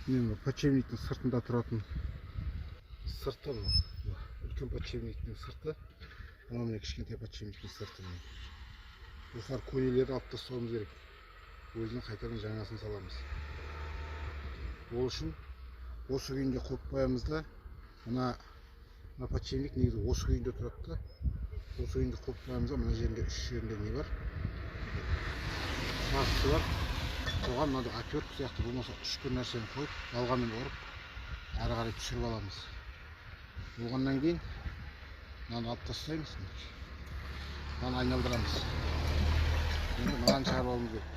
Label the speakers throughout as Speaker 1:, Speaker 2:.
Speaker 1: Мен подшипниктің сыртында тұратын сырты мынау. Үлкен подшипниктің сырты. Мына міне кішкентай подшипниктің сырты. Осылар көнелерді алып тастауымыз керек. Өзінің қайтадан жаңасын саламыз. Ол үшін осы күйінде қойып қоямыз да, мына подшипник негізі осы күйінде тұрады да. Осы күйінде қойып қоямыз да, мына жерінде үш жерінде не бар? Сағысы бар. Оған мынандай отвертка сияқты болмаса үшкір нәрсені қойып, балғамен ұрып, әрі қарай түсіріп аламыз. Болғаннан кейін мынаны алып тастаймыз. Мынаны айналдырамыз. Енді мынаны шығарып алуымыз керек.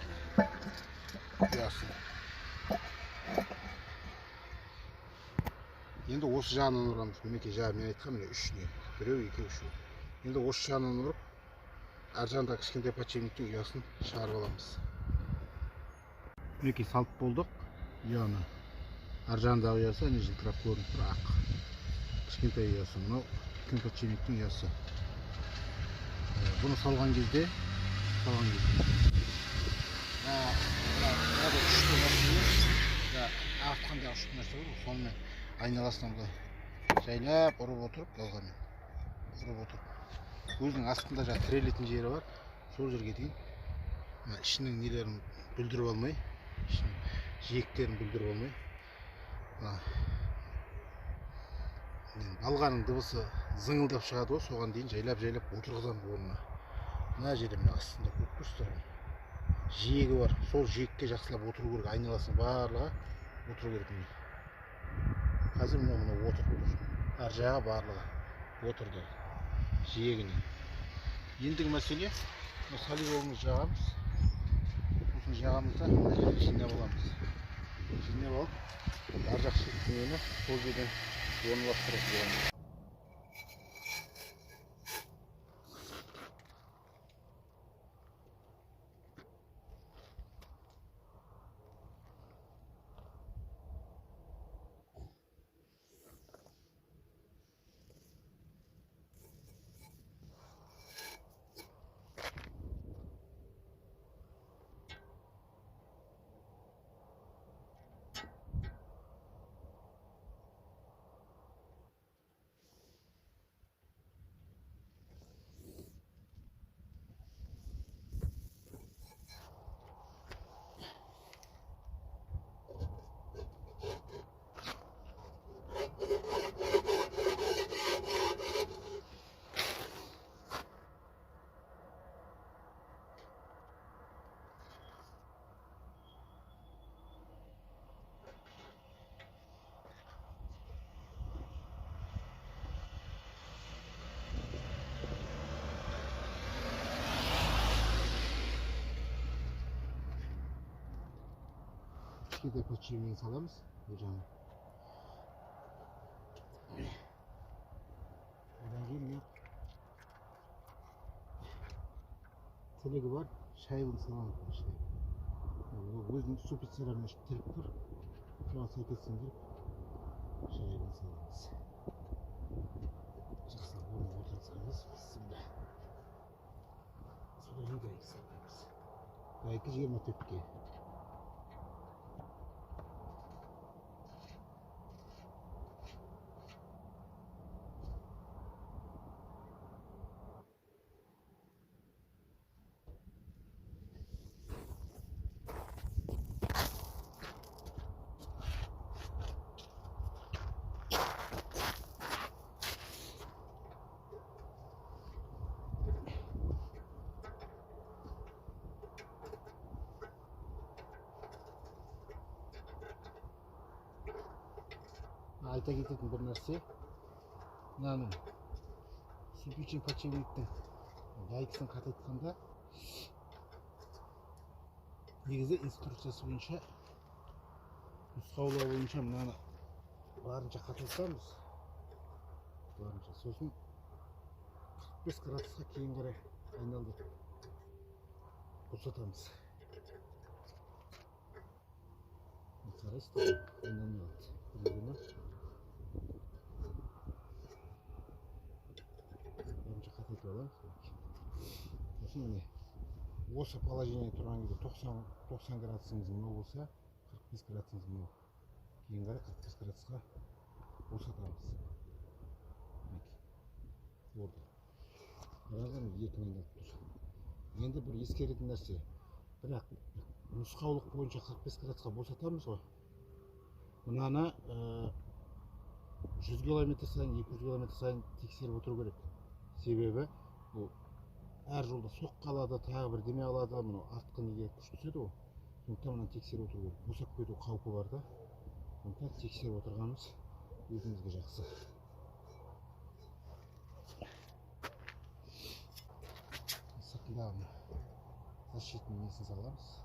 Speaker 1: Ұясын. Енді осы жағынан ұрамыз. Мінекей жағы мен айтқан міне үш не. Біреу, екеу, үшеу. Енді осы жағынан ұрып, ар жағындағы кішкентай подшипниктің ұясын шығарып аламыз. Мінекей салып болдық ұяны. Ар жағындағы ұясы әне жылтырап көрініп тұр, ақ. Кішкентай ұясы, мынау үлкен подшипниктің ұясы. Бұны салған кезде артқанда үшті нәрсе бар, сонымен айналасынан бұлай жайлап ұрып отырып, балғамен ұрып отырып. Өзінің астында жаңа тірелетін жері бар, сол жерге дейін ішінің нелерін бүлдіріп алмай, жиектерін бүлдіріп алмай, балғаның дыбысы зыңылдап шығады ғой, соған дейін жайлап отырғызамыз орнына. Мына жерде мына астында көріп тұрсыздар ғой, жиегі бар. Сол жиекке жақсылап отыру керек, айналасына барлығы отыру керек. Қазір мына отырып. Ар жағы барлығы отырды жиегіне. Ендігі мәселе солидолымызды жағамыз. Осыны жағамызда мына жерді жинап аламыз. Жинап алып, ар жақ шеттіңені сол жерден орналастырып қоямыз. Кішкентай подшипнигін саламыз бұл жағына. Одан кейін мен тілігі бар шайылын саламыз. Өзінің супицерармен тіліп тұр. Соған сәйкестендіріп шайылын саламыз. Жақсылап орнына отырғызамыз. Бісміллә. Содан кейін гайки саламыз. Гайки 24-ке. Айта кететін бір нәрсе, мынаның сүртуші подшипниктің гайкасын қатайтқанда негізі инструкциясы бойынша, нұсқаулар бойынша мынаны барынша қатайтамыз. Сосын 45 градусқа кейін қарай айналдырып босатамыз. Қарайсыздар, айналмай алады. Сосын міне осы положение тұрған кезде 90 градусыңыз мынау болса, 45 градусыңыз мынау. кейін қарай 45 градусқа босатамыз. Болды. Қараңыз, еркін айналып тұр. Енді бір ескеретін нәрсе, бірақ нұсқаулық бойынша 45 градусқа босатамыз ғой. Мынаны 100 км сайын, 200 км сайын тексеріп отыру керек. Себебі бұл әр жолда соққы алады, тағы бір деме алады, мұны артқы неге күш түседі ғой. Сондықтан мынаны тексеріп отыру керек. Босап кету қаупі бар да. Сондықтан тексеріп отырғанымыз өзімізге жақсы. Сыртындағы защитный несін саламыз.